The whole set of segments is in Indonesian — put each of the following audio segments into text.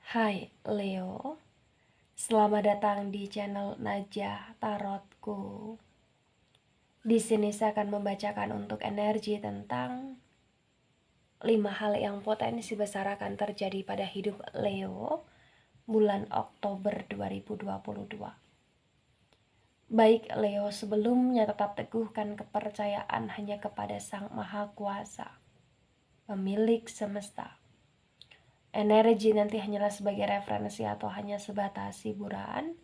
Hai Leo, selamat datang di channel Najah Tarotku. Di sini saya akan membacakan untuk energi tentang 5 hal yang potensi besar akan terjadi pada hidup Leo bulan Oktober 2022. Baik Leo, sebelumnya tetap teguhkan kepercayaan hanya kepada Sang Maha Kuasa, pemilik semesta. Energi nanti hanyalah sebagai referensi atau hanya sebatas hiburan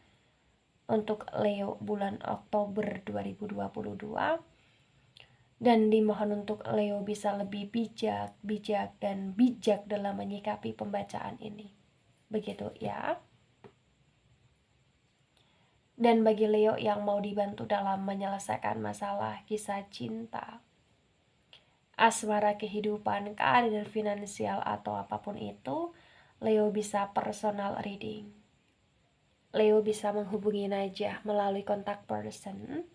untuk Leo bulan Oktober 2022, dan dimohon untuk Leo bisa lebih bijak dalam menyikapi pembacaan ini. Begitu ya. Dan bagi Leo yang mau dibantu dalam menyelesaikan masalah kisah cinta, asmara, kehidupan, karir, finansial, atau apapun itu, Leo bisa personal reading. Leo bisa menghubungi Najah melalui kontak person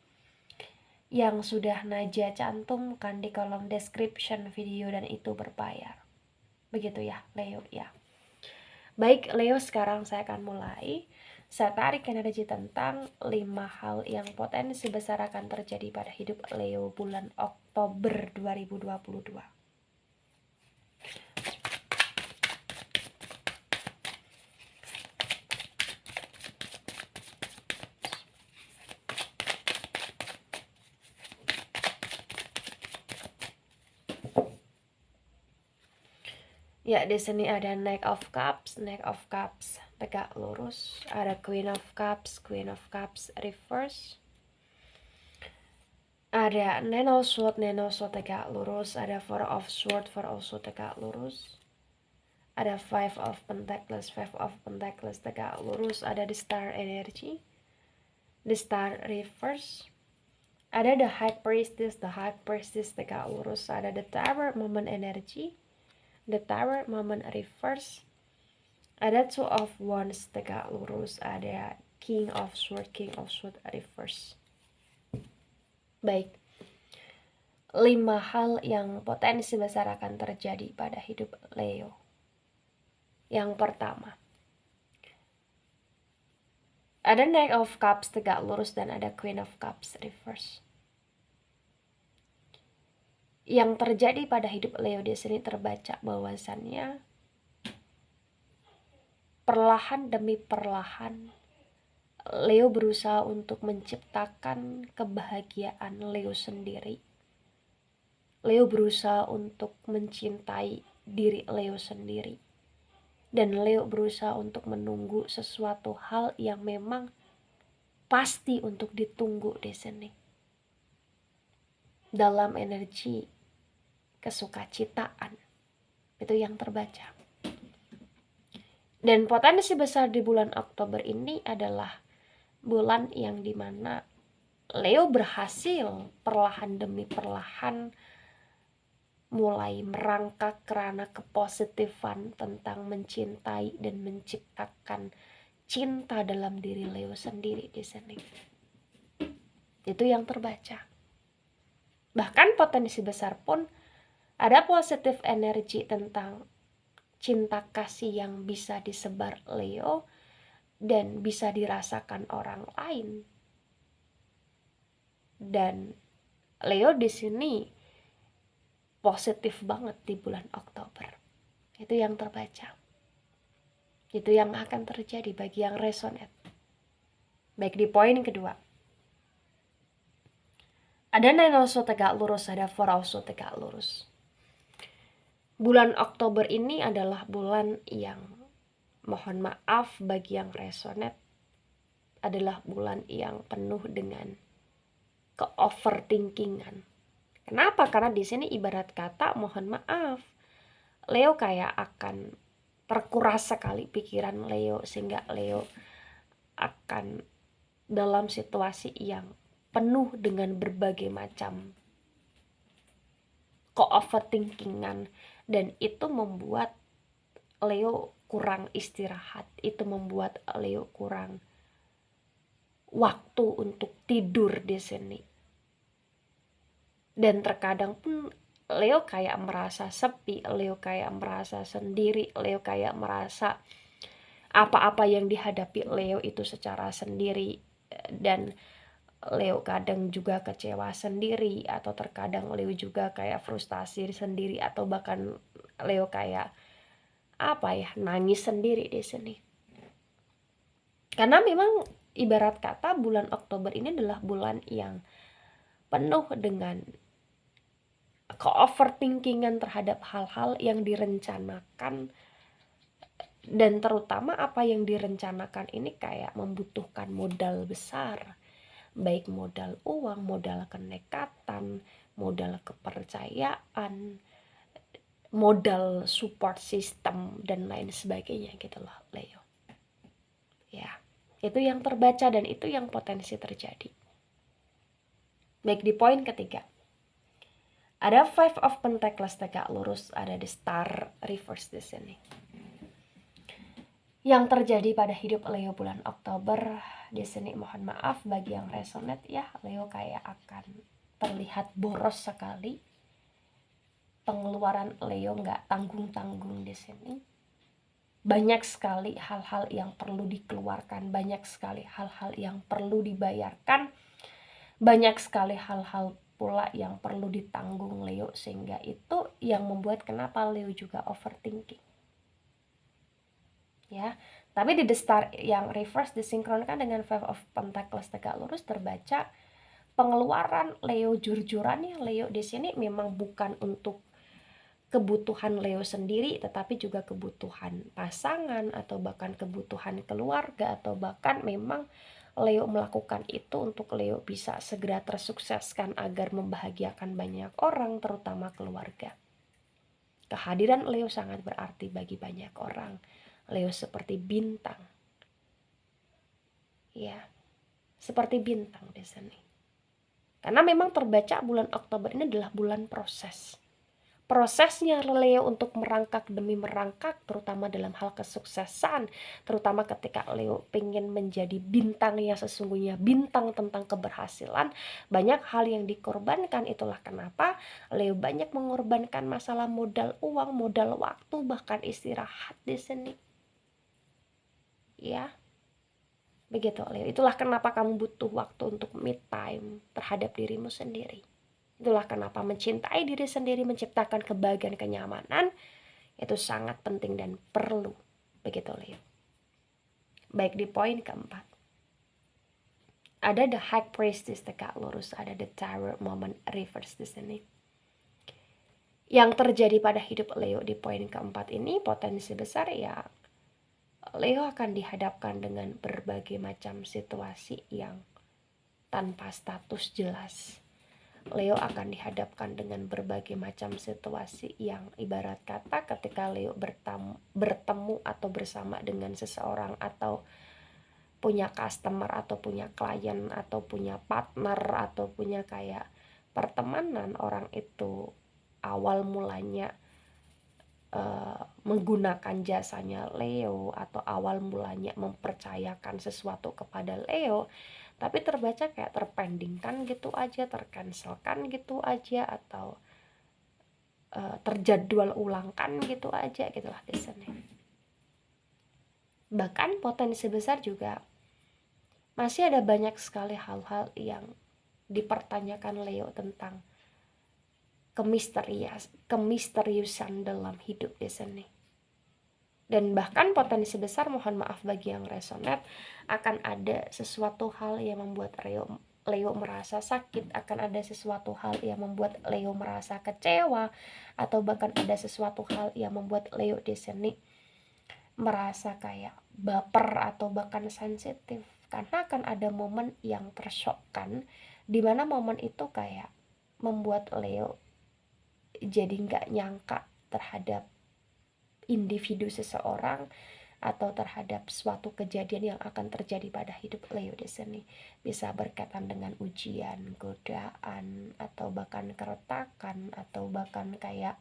yang sudah Najah cantumkan di kolom description video, dan itu berbayar. Begitu ya Leo ya. Baik Leo, sekarang saya akan mulai. Saya tarik energi tentang 5 hal yang potensi besar akan terjadi pada hidup Leo bulan Oktober 2022. Ya, di sini ada Knight of Cups tegak lurus, ada Queen of Cups reverse, ada Nine of Swords tegak lurus, ada Four of Swords tegak lurus, ada Five of Pentacles tegak lurus, ada the Star energy, the Star reverse, ada the High Priestess tegak lurus, ada the Tower moment energy, the Tower moment reverse, ada Two of Wands tegak lurus, ada King of Swords reverse. Baik, 5 hal yang potensi besar akan terjadi pada hidup Leo. Yang pertama, ada Knight of Cups tegak lurus dan ada Queen of Cups reverse. Yang terjadi pada hidup Leo di sini terbaca bahwasannya perlahan demi perlahan Leo berusaha untuk menciptakan kebahagiaan Leo sendiri. Leo berusaha untuk mencintai diri Leo sendiri. Dan Leo berusaha untuk menunggu sesuatu hal yang memang pasti untuk ditunggu di sini. Dalam energi kesukacitaan. Itu yang terbaca. Dan potensi besar di bulan Oktober ini adalah bulan yang dimana Leo berhasil perlahan demi perlahan mulai merangkak kerana kepositifan tentang mencintai dan menciptakan cinta dalam diri Leo sendiri di sini. Itu yang terbaca. Bahkan potensi besar pun ada positif energi tentang cinta kasih yang bisa disebar Leo dan bisa dirasakan orang lain. Dan Leo di sini positif banget di bulan Oktober. Itu yang terbaca. Itu yang akan terjadi bagi yang resonate. Baik, di poin kedua, ada Nine of Swords tegak lurus, ada Four of Swords tegak lurus. Bulan Oktober ini adalah bulan yang, mohon maaf bagi yang resonate, adalah bulan yang penuh dengan ke-overthinkingan. Kenapa? Karena di sini ibarat kata, mohon maaf, Leo kayak akan terkuras sekali pikiran Leo, sehingga Leo akan dalam situasi yang penuh dengan berbagai macam ke-overthinkingan, dan itu membuat Leo kurang istirahat, itu membuat Leo kurang waktu untuk tidur di sini. Dan terkadang pun Leo kayak merasa sepi, Leo kayak merasa sendiri, Leo kayak merasa apa-apa yang dihadapi Leo itu secara sendiri, dan Leo kadang juga kecewa sendiri, atau terkadang Leo juga kayak frustasi sendiri, atau bahkan Leo kayak nangis sendiri di sini. Karena memang ibarat kata bulan Oktober ini adalah bulan yang penuh dengan ke-overthinkingan terhadap hal-hal yang direncanakan, dan terutama apa yang direncanakan ini kayak membutuhkan modal besar, baik modal uang, modal kenekatan, modal kepercayaan, modal support system, dan lain sebagainya gitu loh Leo. Ya, itu yang terbaca dan itu yang potensi terjadi. Baik, di poin ketiga, ada Five of Pentacles tegak lurus, ada the Star reverse di sini. Yang terjadi pada hidup Leo bulan Oktober di sini, mohon maaf bagi yang resonate ya, Leo kayak akan terlihat boros sekali. Pengeluaran Leo nggak tanggung-tanggung di sini. Banyak sekali hal-hal yang perlu dikeluarkan, banyak sekali hal-hal yang perlu dibayarkan, banyak sekali hal-hal pula yang perlu ditanggung Leo, sehingga itu yang membuat kenapa Leo juga overthinking. Ya, tapi di the Star yang reverse disinkronkan dengan Five of Pentacles tegak lurus, terbaca pengeluaran Leo jur-jurannya Leo di sini memang bukan untuk kebutuhan Leo sendiri, tetapi juga kebutuhan pasangan, atau bahkan kebutuhan keluarga, atau bahkan memang Leo melakukan itu untuk Leo bisa segera tersukseskan agar membahagiakan banyak orang, terutama keluarga. Kehadiran Leo sangat berarti bagi banyak orang. Leo seperti bintang. Ya, seperti bintang di sini. Karena memang terbaca bulan Oktober ini adalah bulan proses. Prosesnya Leo untuk merangkak demi merangkak, terutama dalam hal kesuksesan, terutama ketika Leo pengen menjadi bintang yang sesungguhnya, bintang tentang keberhasilan, banyak hal yang dikorbankan. Itulah kenapa Leo banyak mengorbankan masalah modal uang, modal waktu, bahkan istirahat di sini. Ya, begitu Leo. Itulah kenapa kamu butuh waktu untuk me time terhadap dirimu sendiri. Itulah kenapa mencintai diri sendiri, menciptakan kebahagiaan, kenyamanan, itu sangat penting dan perlu. Begitu Leo. Baik, di poin keempat, ada the High Priestess tegak lurus, ada the Tower moment reverse di sini. Yang terjadi pada hidup Leo di poin keempat ini, potensi besar ya Leo akan dihadapkan dengan berbagai macam situasi yang tanpa status jelas. Leo akan dihadapkan dengan berbagai macam situasi yang ibarat kata ketika Leo bertemu atau bersama dengan seseorang, atau punya customer, atau punya klien, atau punya partner, atau punya kayak pertemanan, orang itu awal mulanya menggunakan jasanya Leo, atau awal mulanya mempercayakan sesuatu kepada Leo, tapi terbaca kayak terpendingkan gitu aja, tercancelkan gitu aja, atau terjadwal ulangkan gitu aja gitulah di sini. Bahkan potensi besar juga masih ada banyak sekali hal-hal yang dipertanyakan Leo tentang kemisteriusan dalam hidup di sini. Dan bahkan potensi besar, mohon maaf bagi yang resonate, akan ada sesuatu hal yang membuat Leo merasa sakit, akan ada sesuatu hal yang membuat Leo merasa kecewa, atau bahkan ada sesuatu hal yang membuat Leo di sini merasa kayak baper atau bahkan sensitif. Karena akan ada momen yang tersyokkan, dimana momen itu kayak membuat Leo jadi nggak nyangka terhadap individu seseorang, atau terhadap suatu kejadian yang akan terjadi pada hidup Leo di sini. Bisa berkaitan dengan ujian, godaan, atau bahkan keretakan, atau bahkan kayak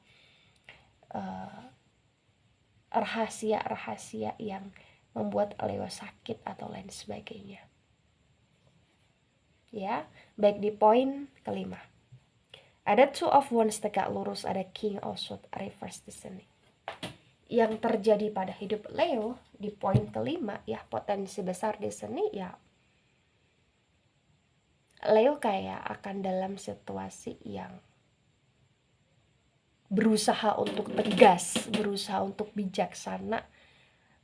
rahasia-rahasia yang membuat Leo sakit atau lain sebagainya. Ya, baik, di poin kelima, ada Two of Wands tegak lurus, ada King of Swords reverse di sini. yang terjadi pada hidup Leo di poin kelima ya, potensi besar di sini ya, Leo kayak akan dalam situasi yang berusaha untuk tegas, berusaha untuk bijaksana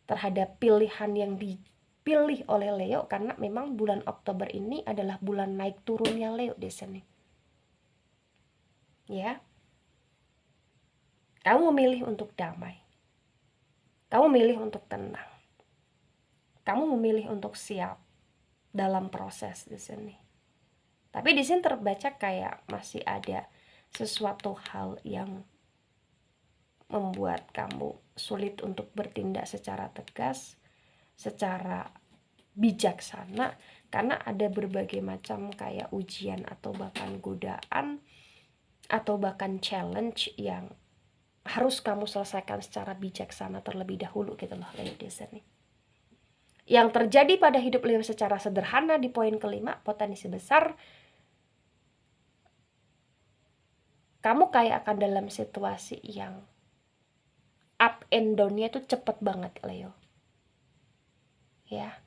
terhadap pilihan yang dipilih oleh Leo, karena memang bulan Oktober ini adalah bulan naik turunnya Leo di sini. Ya. Kamu memilih untuk damai. Kamu memilih untuk tenang. Kamu memilih untuk siap dalam proses di sini. Tapi di sini terbaca kayak masih ada sesuatu hal yang membuat kamu sulit untuk bertindak secara tegas, secara bijaksana, karena ada berbagai macam kayak ujian atau bahkan godaan atau bahkan challenge yang harus kamu selesaikan secara bijaksana terlebih dahulu gitu loh Leo di sini. Yang terjadi pada hidup Leo secara sederhana di poin kelima, potensi besar kamu kayak akan dalam situasi yang up and down-nya itu cepet banget Leo. Ya.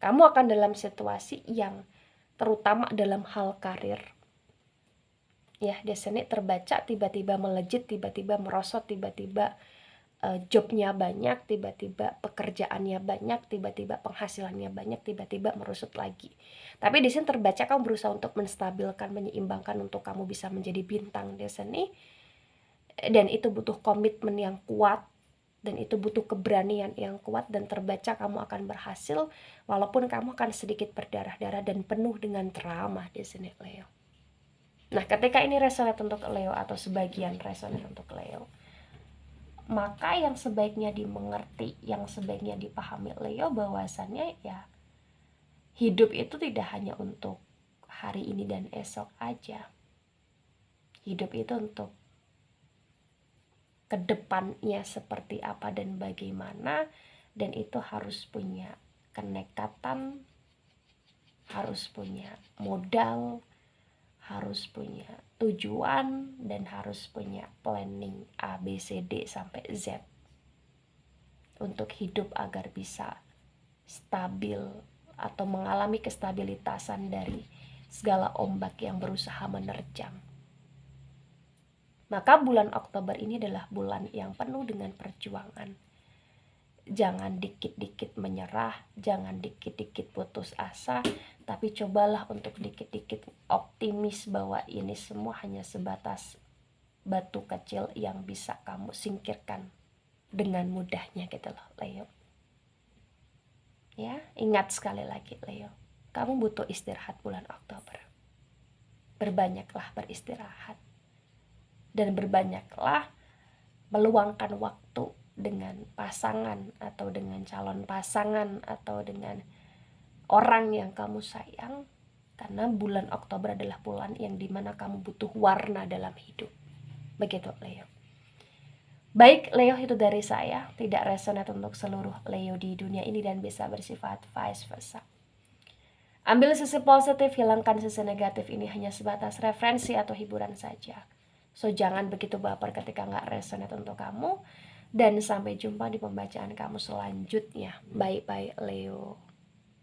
Kamu akan dalam situasi yang terutama dalam hal karir. Ya, di sini terbaca tiba-tiba melejit, tiba-tiba merosot, tiba-tiba jobnya banyak, tiba-tiba pekerjaannya banyak, tiba-tiba penghasilannya banyak, tiba-tiba merosot lagi. Tapi di sini terbaca kamu berusaha untuk menstabilkan, menyeimbangkan untuk kamu bisa menjadi bintang di sini. Dan itu butuh komitmen yang kuat, dan itu butuh keberanian yang kuat, dan terbaca kamu akan berhasil walaupun kamu akan sedikit berdarah-darah dan penuh dengan drama di sini Leo. Nah, ketika ini resonate untuk Leo atau sebagian resonate untuk Leo, maka yang sebaiknya dimengerti, yang sebaiknya dipahami Leo bahwasannya ya hidup itu tidak hanya untuk hari ini dan esok aja. Hidup itu untuk kedepannya seperti apa dan bagaimana, dan itu harus punya kenekatan, harus punya modal, harus punya tujuan, dan harus punya planning A, B, C, D sampai Z untuk hidup agar bisa stabil atau mengalami kestabilitasan dari segala ombak yang berusaha menerjang. Maka bulan Oktober ini adalah bulan yang penuh dengan perjuangan. Jangan dikit-dikit menyerah, jangan dikit-dikit putus asa, tapi cobalah untuk dikit-dikit optimis bahwa ini semua hanya sebatas batu kecil yang bisa kamu singkirkan dengan mudahnya gitu loh Leo. Ya, ingat sekali lagi Leo, kamu butuh istirahat bulan Oktober. Berbanyaklah beristirahat, dan berbanyaklah meluangkan waktu dengan pasangan atau dengan calon pasangan atau dengan orang yang kamu sayang, karena bulan Oktober adalah bulan yang dimana kamu butuh warna dalam hidup. Begitu Leo. Baik Leo, itu dari saya, tidak resonate untuk seluruh Leo di dunia ini dan bisa bersifat vice versa. Ambil sisi positif, hilangkan sisi negatif, ini hanya sebatas referensi atau hiburan saja. So jangan begitu baper ketika nggak resonate untuk kamu. Dan sampai jumpa di pembacaan kamu selanjutnya. Bye-bye Leo.